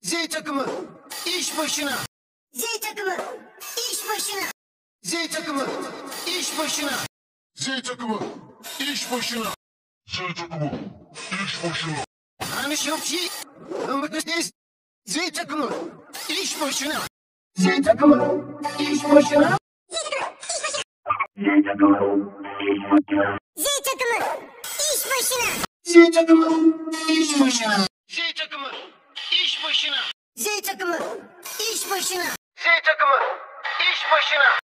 Z takımı iş başına. Z takımı iş başına. Z takımı iş başına. Z takımı iş başına. Z takımı iş başına. Yanlış yok şey. Anlatmışsınız. Z takımı iş başına. Z takımı iş başına. Z takımı iş başına. Z takımı iş başına. Z takımı iş başına. Z takımı iş başına. Z takımı iş başına.